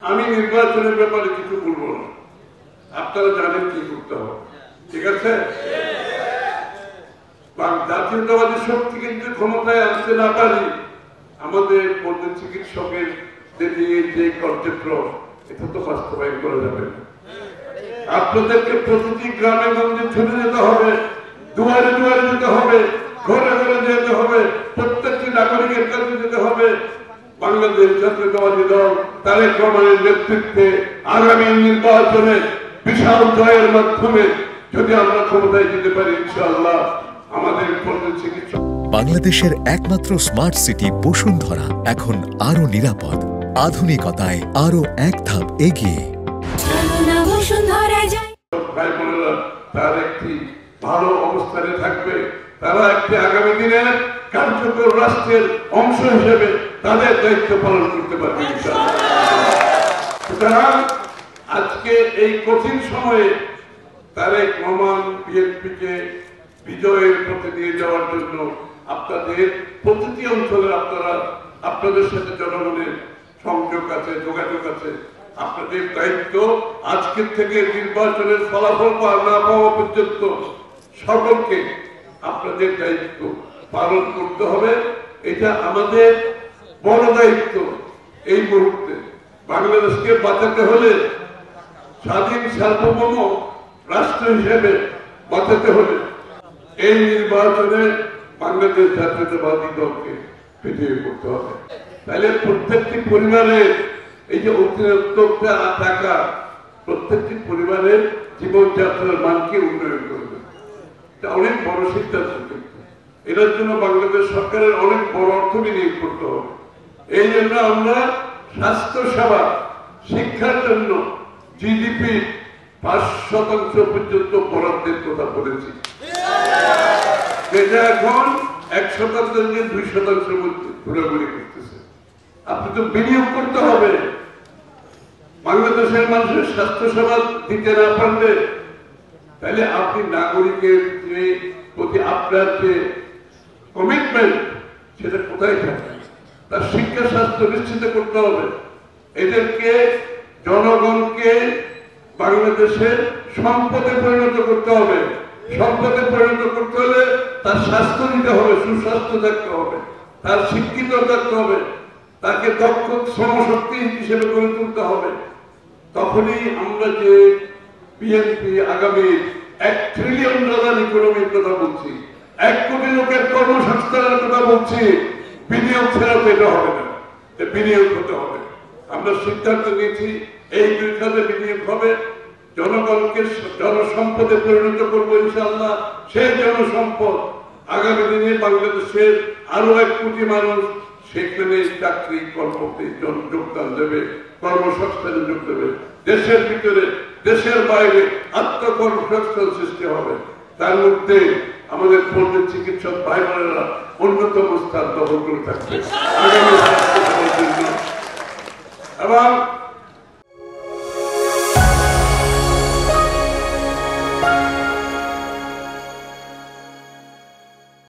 আমি নির্বাচনের ব্যাপারে কিছু বলবো না, আপনারা জানেন কি করতে হবে, ঠিক আছে? জাতীয়তাবাদী শক্তি কিন্তু ক্ষমতায় আনতে না পারি, আমাদের মধ্যে চিকিৎসকের নিয়ে যে কর্তৃত্ব, এটা তো বাস্তবায়ন করা যাবে না। আপনাদেরকে প্রতিটি গ্রামে গঞ্জে ছুটে যেতে হবে, দুয়ারে দুয়ারে যেতে হবে, ঘরে ঘরে যেতে হবে, প্রত্যেকটি নাগরিকের কাছে যেতে হবে। বাংলাদেশ জাতীয়তাবাদী দল তারেক রহমানের নেতৃত্বে আগামী নির্বাচনে বিশাল জয়ের মাধ্যমে যদি আমরা ক্ষমতায় যেতে পারি, ইনশাআল্লাহ আমাদের চিকিৎসা। বাংলাদেশের একমাত্র স্মার্ট সিটি বসুন্ধরা এখন আরো নিরাপদ, আধুনিকতায় আরো এক ধাপ এগিয়ে। ভাই বোনেরা তার একটি ভালো অবস্থানে থাকবে, তারা একটি আগামী দিনের কার্যকর রাষ্ট্রের অংশ হিসেবে তাদের দায়িত্ব পালন করতে পারবে। সুতরাং আজকে এই কঠিন সময়ে তারেক রহমান বিএনপিকে বিজয়ের পথে নিয়ে যাওয়ার জন্য আপনাদের প্রতিটি অঞ্চলে আপনাদের সাথে জনগণের সংযোগ আছে, যোগাযোগ আছে। আপনাদের দায়িত্ব আজকের থেকে নির্বাচনের ফলাফল না পাওয়া পর্যন্ত সকলকে আপনাদের দায়িত্ব পালন করতে হবে। এটা আমাদের বড় দায়িত্ব। এই মুহূর্তে বাংলাদেশকে বাঁচাতে হলে, স্বাধীন সার্বভৌম রাষ্ট্র হিসেবে বাঁচাতে হলে এই নির্বাচনে বাংলাদেশ জাতীয়তাবাদী দলকে বিজয়ী করতে হবে। তাহলে প্রত্যেকটি পরিবারের এই যে অতিরিক্ত টাকা প্রত্যেকটি পরিবারের জীবনযাত্রার মানকে উন্নয়ন করবে, এটা অনেক বড় সিদ্ধান্ত। কিন্তু এটার জন্য বাংলাদেশ সরকারের অনেক বড় অর্থ বিনিয়োগ করতে হবে। এই জন্য আমরা স্বাস্থ্য সেবা, শিক্ষার জন্য জিডিপি 5% পর্যন্ত বরাদ্দের কথা বলেছি, যেটা এখন 1% থেকে 2% মধ্যে ঘোরাঘুরি করতেছে। আপনি তো বিনিয়োগ করতে হবে। বাংলাদেশের মানুষের স্বাস্থ্য সেবা দিতে না পারলে তাহলে আপনি নাগরিকের যে প্রতি আপনার যে কমিটমেন্ট, সেটা কোথায় থাকে? তার শিক্ষা স্বাস্থ্য নিশ্চিত করতে হবে। এদেরকে, জনগণকে বাংলাদেশের সম্পদে পরিণত করতে হবে। সম্পদে পরিণত করতে হলে তার স্বাস্থ্য নিতে হবে, সুস্বাস্থ্য থাকতে হবে, তার শিক্ষিত থাকতে হবে, তাকে দক্ষ শ্রমশক্তি হিসেবে গড়ে তুলতে হবে। তখনই আমরা যে বিএনপি আগামী $1 ট্রিলিয়ন ইকোনমির কথা বলছি, 1 কোটি লোকের কর্মসংস্থানের কথা বলছি, বিনিয়োগ ছাড়া তো এটা হবে না, বিনিয়োগ হতে হবে। আমরা সিদ্ধান্ত নিয়েছি এই 2 খাতে বিনিয়োগ হবে। জনগণকে জনসম্পদে পরিণত করবো ইনশাআল্লাহ। সেই জনসম্পদ আগামী দিনে বাংলাদেশের আরো 1 কোটি মানুষ সেখানে চাকরি কর্মতে যোগদান দেবে, কর্মসংস্থানে যোগ দেবে। দেশের ভিতরে, দেশের বাইরে আত্মকর্মসংস্থান সৃষ্টি হবে। তার মধ্যে আমাদের পল্লী চিকিৎসক ভাই বোনেরা অন্যতম স্থান দখল করে থাকবে। আগামী